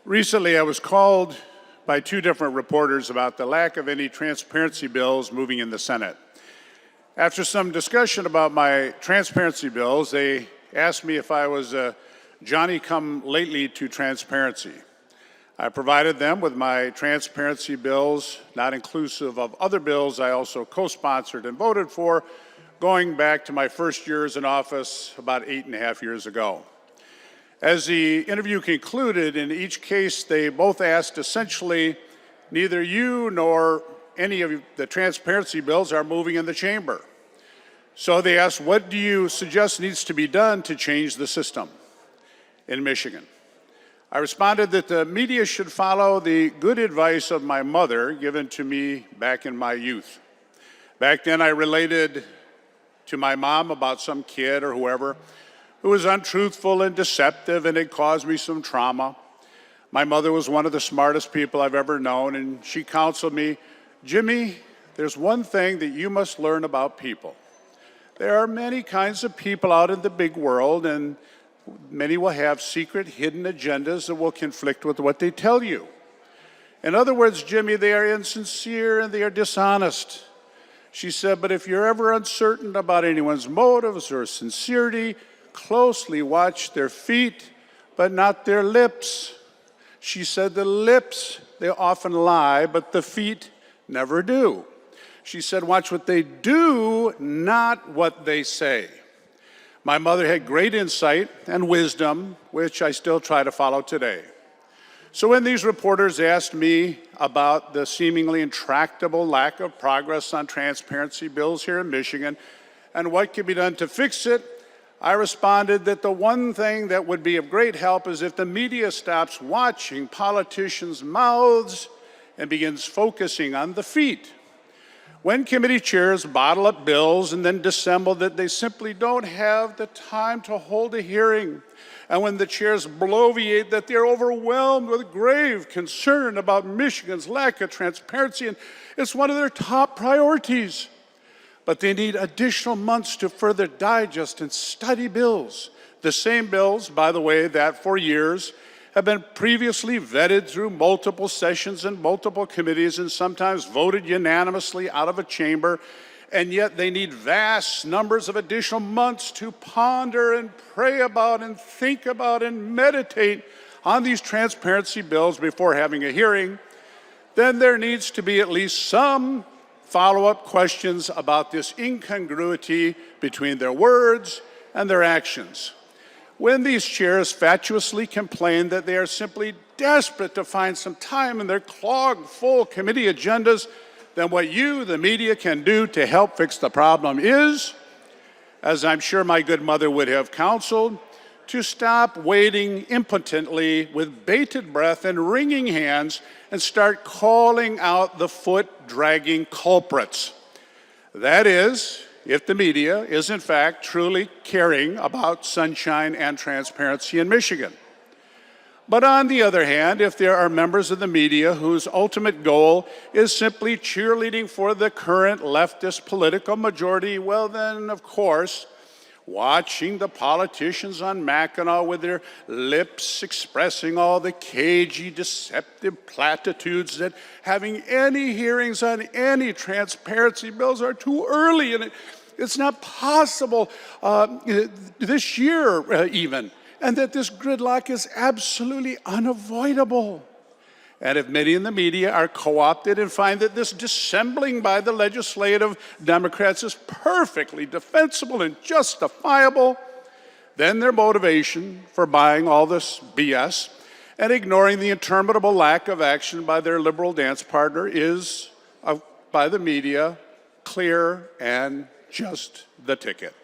Recently, I was called by two different reporters about the lack of any transparency bills moving in the Senate. After some discussion about my transparency bills, they asked me if I was a Johnny-come-lately to transparency. I provided them with my transparency bills, not inclusive of other bills I also co-sponsored and voted for, going back to my first years in office about 8.5 years ago. As the interview concluded, in each case, they both asked essentially, neither you nor any of the transparency bills are moving in the chamber. So they asked, what do you suggest needs to be done to change the system in Michigan? I responded that the media should follow the good advice of my mother given to me back in my youth. Back then, I related to my mom about some kid or whoever who was untruthful and deceptive, and it caused me some trauma. My mother was one of the smartest people I've ever known, and she counseled me, Jimmy, there's one thing that you must learn about people. There are many kinds of people out in the big world, and many will have secret, hidden agendas that will conflict with what they tell you. In other words, Jimmy, they are insincere and they are dishonest. She said, but if you're ever uncertain about anyone's motives or sincerity, closely watch their feet, but not their lips. She said the lips, they often lie, but the feet never do. She said, watch what they do, not what they say. My mother had great insight and wisdom, which I still try to follow today. So when these reporters asked me about the seemingly intractable lack of progress on transparency bills here in Michigan and what could be done to fix it, I responded that the one thing that would be of great help is if the media stops watching politicians' mouths and begins focusing on the feet. When committee chairs bottle up bills and then dissemble that they simply don't have the time to hold a hearing, and when the chairs bloviate that they're overwhelmed with grave concern about Michigan's lack of transparency, and it's one of their top priorities. But they need additional months to further digest and study bills. The same bills, by the way, that for years have been previously vetted through multiple sessions and multiple committees and sometimes voted unanimously out of a chamber, and yet they need vast numbers of additional months to ponder and pray about and think about and meditate on these transparency bills before having a hearing. Then there needs to be at least some follow-up questions about this incongruity between their words and their actions. When these chairs fatuously complain that they are simply desperate to find some time in their clogged full committee agendas, then what you, the media, can do to help fix the problem is, as I'm sure my good mother would have counseled, to stop waiting impotently with bated breath and wringing hands and start calling out the foot-dragging culprits. That is, if the media is in fact truly caring about sunshine and transparency in Michigan. But on the other hand, if there are members of the media whose ultimate goal is simply cheerleading for the current leftist political majority, well then, of course, watching the politicians on Mackinac with their lips expressing all the cagey, deceptive platitudes that having any hearings on any transparency bills are too early and it's not possible this year even, and that this gridlock is absolutely unavoidable. And if many in the media are co-opted and find that this dissembling by the legislative Democrats is perfectly defensible and justifiable, then their motivation for buying all this BS and ignoring the interminable lack of action by their liberal dance partner is, by the media, clear and just the ticket.